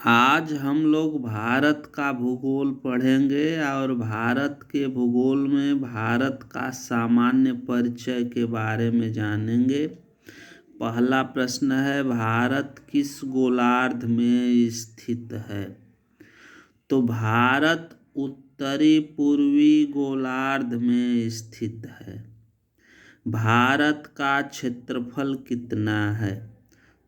आज हम लोग भारत का भूगोल पढ़ेंगे और भारत के भूगोल में भारत का सामान्य परिचय के बारे में जानेंगे। पहला प्रश्न है, भारत किस गोलार्ध में स्थित है? तो भारत उत्तरी पूर्वी गोलार्ध में स्थित है। भारत का क्षेत्रफल कितना है?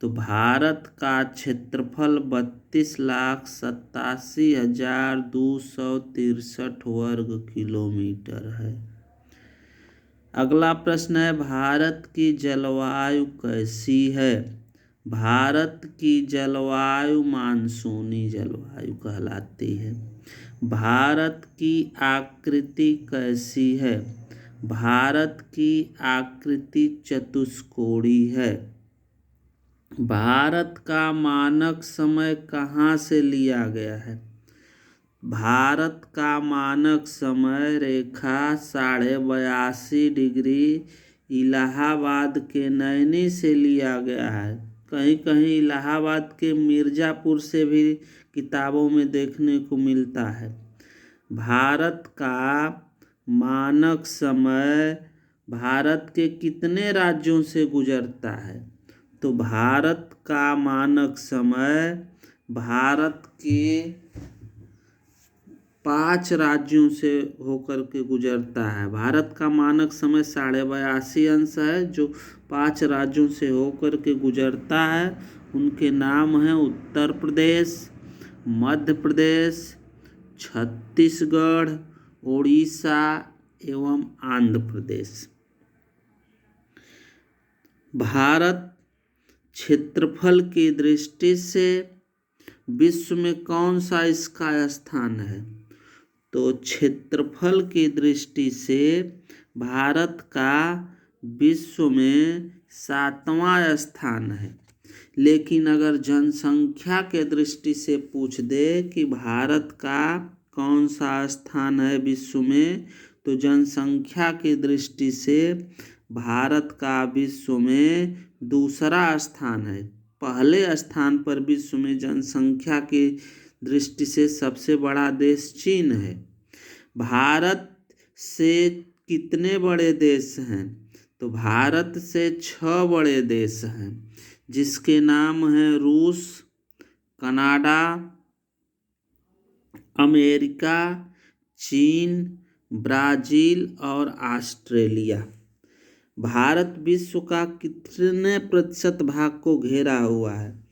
तो भारत का क्षेत्रफल 32,87,263 वर्ग किलोमीटर है। अगला प्रश्न है, भारत की जलवायु कैसी है? भारत की जलवायु मानसूनी जलवायु कहलाती है। भारत की आकृति कैसी है? भारत की आकृति चतुष्कोणीय है। भारत का मानक समय कहाँ से लिया गया है? भारत का मानक समय रेखा 82.5 डिग्री इलाहाबाद के नैनी से लिया गया है। कहीं कहीं इलाहाबाद के मिर्ज़ापुर से भी किताबों में देखने को मिलता है। भारत का मानक समय भारत के कितने राज्यों से गुजरता है? तो भारत का मानक समय भारत के 5 राज्यों से होकर के गुजरता है। भारत का मानक समय 82.5 अंश है, जो 5 राज्यों से होकर के गुजरता है। उनके नाम हैं उत्तर प्रदेश, मध्य प्रदेश, छत्तीसगढ़, उड़ीसा एवं आंध्र प्रदेश। भारत क्षेत्रफल की दृष्टि से विश्व में कौन सा इसका स्थान है? तो क्षेत्रफल की दृष्टि से भारत का विश्व में 7वां स्थान है। लेकिन अगर जनसंख्या के दृष्टि से पूछ दे कि भारत का कौन सा स्थान है विश्व में, तो जनसंख्या की दृष्टि से भारत का विश्व में दूसरा स्थान है। पहले स्थान पर विश्व में जनसंख्या की दृष्टि से सबसे बड़ा देश चीन है। भारत से कितने बड़े देश हैं? तो भारत से 6 बड़े देश हैं, जिसके नाम हैं रूस, कनाडा, अमेरिका, चीन, ब्राज़ील और ऑस्ट्रेलिया। भारत विश्व का कितने प्रतिशत भाग को घेरा हुआ है?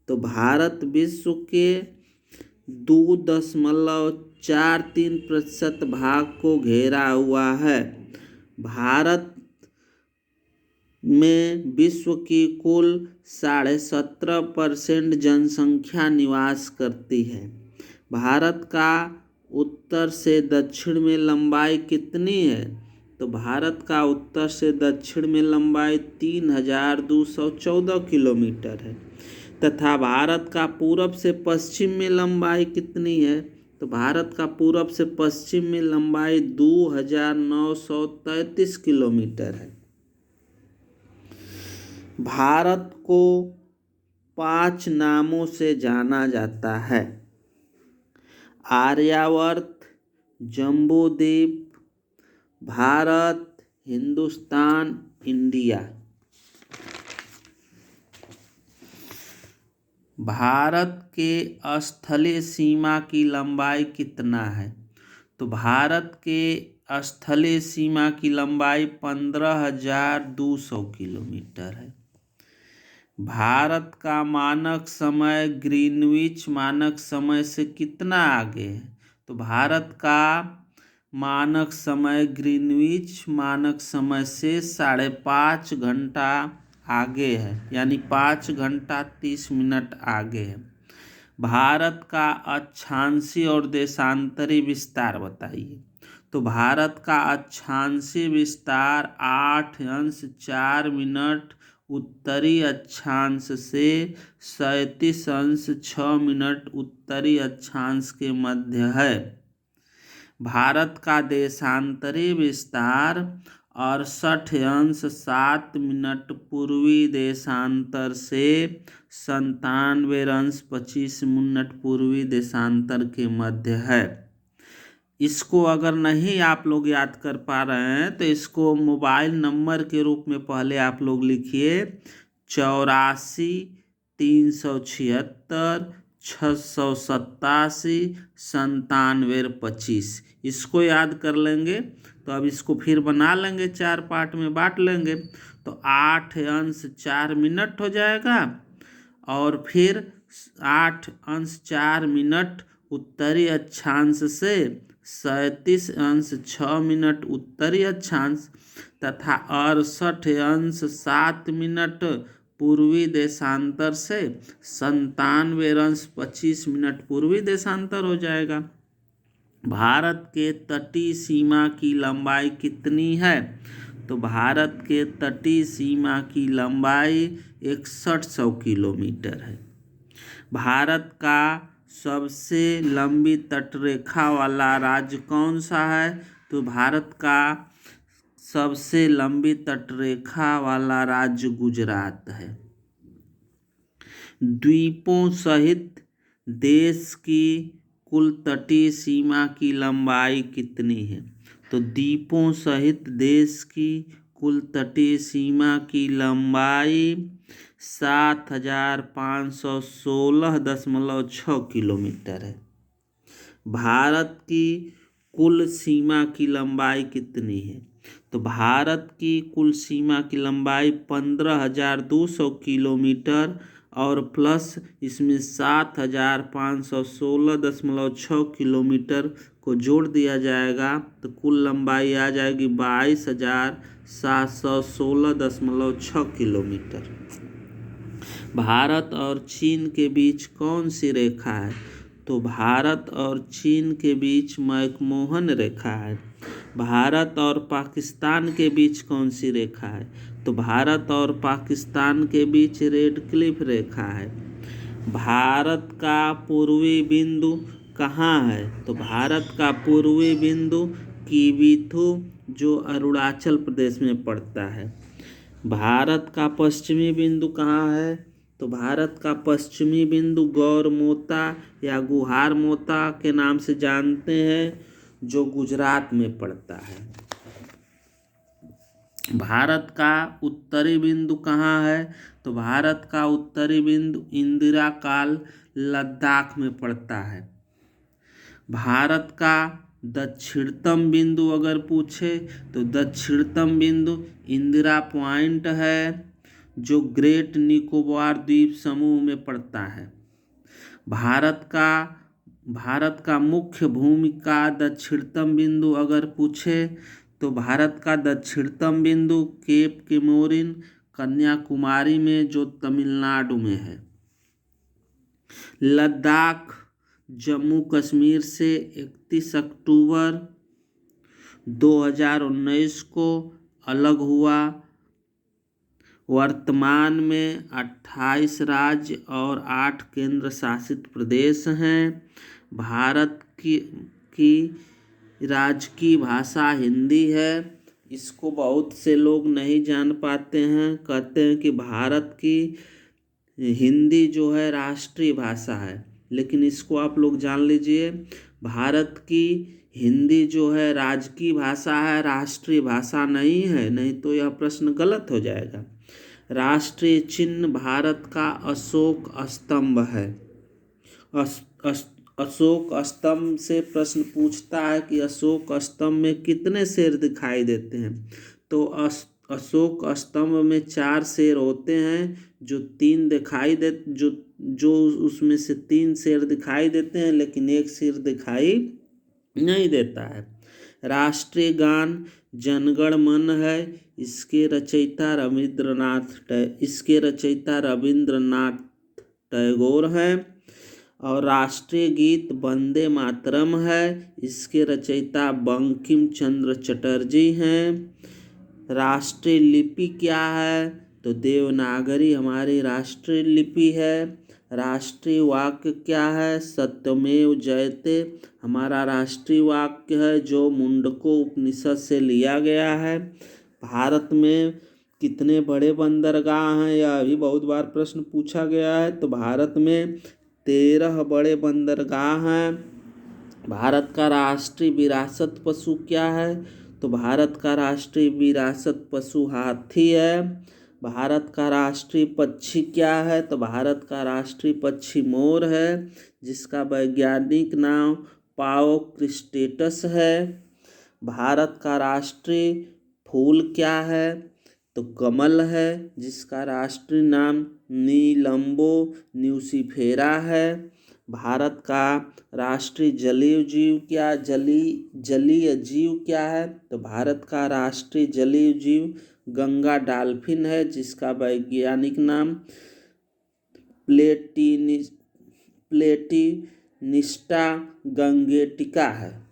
तो भारत विश्व के 2.43% भाग को घेरा हुआ है। भारत में विश्व की कुल 17.5% जनसंख्या निवास करती है। भारत का उत्तर से दक्षिण में लंबाई कितनी है? तो भारत का उत्तर से दक्षिण में लंबाई 3,214 किलोमीटर है। तथा भारत का पूरब से पश्चिम में लंबाई कितनी है? तो भारत का पूरब से पश्चिम में लंबाई 2,933 किलोमीटर है। भारत को 5 नामों से जाना जाता है: आर्यावर्त, जम्बूद्वीप, भारत, हिंदुस्तान, इंडिया। भारत के स्थलीय सीमा की लंबाई कितना है? तो भारत के स्थलीय सीमा की लंबाई 15,200 किलोमीटर है। भारत का मानक समय ग्रीनविच मानक समय से कितना आगे है? तो भारत का मानक समय ग्रीनविच मानक समय से 5.5 घंटा आगे है, यानी 5 घंटा 30 मिनट आगे है। भारत का अक्षांशीय और देशांतरी विस्तार बताइए। तो भारत का अक्षांशीय विस्तार 8 अंश 4 मिनट उत्तरी अक्षांश से 37 अंश 6 मिनट उत्तरी अक्षांश के मध्य है। भारत का देशांतरी विस्तार 68°7' पूर्वी देशांतर से 97°25' पूर्वी देशांतर के मध्य है। इसको अगर नहीं आप लोग याद कर पा रहे हैं तो इसको मोबाइल नंबर के रूप में पहले आप लोग लिखिए 84, 376, 687, 97, 25। इसको याद कर लेंगे तो अब इसको फिर बना लेंगे, 4 पार्ट में बांट लेंगे तो 8 अंश 4 मिनट हो जाएगा और फिर 8 अंश 4 मिनट उत्तरी अक्षांश से 37 अंश 6 मिनट उत्तरी अक्षांश तथा 68 अंश 7 मिनट पूर्वी देशांतर से 97 अंश 25 मिनट पूर्वी देशांतर हो जाएगा। भारत के तटीय सीमा की लंबाई कितनी है? तो भारत के तटीय सीमा की लंबाई 6100 किलोमीटर है। भारत का सबसे लंबी तटरेखा वाला राज्य कौन सा है? तो भारत का सबसे लंबी तटरेखा वाला राज्य गुजरात है। द्वीपों सहित देश की कुल तटीय सीमा की लंबाई कितनी है? तो द्वीपों सहित देश की कुल तटीय सीमा की लंबाई 7516.6 किलोमीटर है। भारत की कुल सीमा की लंबाई कितनी है? तो भारत की कुल सीमा की लंबाई 15,200 किलोमीटर और प्लस इसमें 7,516.6 किलोमीटर को जोड़ दिया जाएगा तो कुल लंबाई आ जाएगी 22,716.6 किलोमीटर। भारत और चीन के बीच कौन सी रेखा है? तो भारत और चीन के बीच मैकमोहन रेखा है। भारत और पाकिस्तान के बीच कौन सी रेखा है? तो भारत और पाकिस्तान के बीच रेड क्लिफ रेखा है। भारत का पूर्वी बिंदु कहाँ है? तो भारत का पूर्वी बिंदु किबिथु जो अरुणाचल प्रदेश में पड़ता है। भारत का पश्चिमी बिंदु कहाँ है? तो भारत का पश्चिमी बिंदु गौरमोता या गुहारमोता के नाम से जानते हैं जो गुजरात में पड़ता है। भारत का उत्तरी बिंदु कहाँ है? तो भारत का उत्तरी बिंदु इंदिरा काल लद्दाख में पड़ता है। भारत का दक्षिणतम बिंदु अगर पूछे तो दक्षिणतम बिंदु इंदिरा पॉइंट है जो ग्रेट निकोबार द्वीप समूह में पड़ता है। भारत का मुख्य भूमि का दक्षिणतम बिंदु अगर पूछे तो भारत का दक्षिणतम बिंदु केप केमोरिन कन्याकुमारी में जो तमिलनाडु में है। लद्दाख जम्मू कश्मीर से 31 अक्टूबर 2019 को अलग हुआ। वर्तमान में 28 राज्य और 8 केंद्र शासित प्रदेश हैं। भारत की राजकीय भाषा हिंदी है। इसको बहुत से लोग नहीं जान पाते हैं, कहते हैं कि भारत की हिंदी जो है राष्ट्रीय भाषा है, लेकिन इसको आप लोग जान लीजिए भारत की हिंदी जो है राजकीय भाषा है, राष्ट्रीय भाषा नहीं है, नहीं तो यह प्रश्न गलत हो जाएगा। राष्ट्रीय चिन्ह भारत का अशोक स्तंभ है। अशोक स्तंभ से प्रश्न पूछता है कि अशोक स्तंभ में कितने शेर दिखाई देते हैं? तो अशोक स्तंभ में 4 शेर होते हैं जो 3 दिखाई दे जो उसमें से 3 शेर दिखाई देते हैं लेकिन 1 शेर दिखाई नहीं देता है। राष्ट्रीय गान जनगण मन है। इसके रचयिता रविंद्रनाथ टैगोर हैं। और राष्ट्रीय गीत वंदे मातरम है। इसके रचयिता बंकिम चंद्र चटर्जी हैं। राष्ट्रीय लिपि क्या है? तो देवनागरी हमारी राष्ट्रीय लिपि है। राष्ट्रीय वाक्य क्या है? सत्यमेव जयते हमारा राष्ट्रीय वाक्य है जो मुंडको उपनिषद से लिया गया है। भारत में कितने बड़े बंदरगाह हैं, यह भी बहुत बार प्रश्न पूछा गया है। तो भारत में 13 बड़े बंदरगाह हैं। भारत का राष्ट्रीय विरासत पशु क्या है? तो भारत का राष्ट्रीय विरासत पशु हाथी है। भारत का राष्ट्रीय पक्षी क्या है? तो भारत का राष्ट्रीय पक्षी मोर है, जिसका वैज्ञानिक नाम पाओक्रिस्टेटस है। भारत का राष्ट्रीय फूल क्या है? तो कमल है, जिसका राष्ट्रीय नाम नीलम्बो न्यूसिफेरा है। भारत का राष्ट्रीय जलीय जीव क्या है? तो भारत का राष्ट्रीय जलीय जीव गंगा डॉल्फिन है, जिसका वैज्ञानिक नाम प्लेटिनिस्टा गंगेटिका है।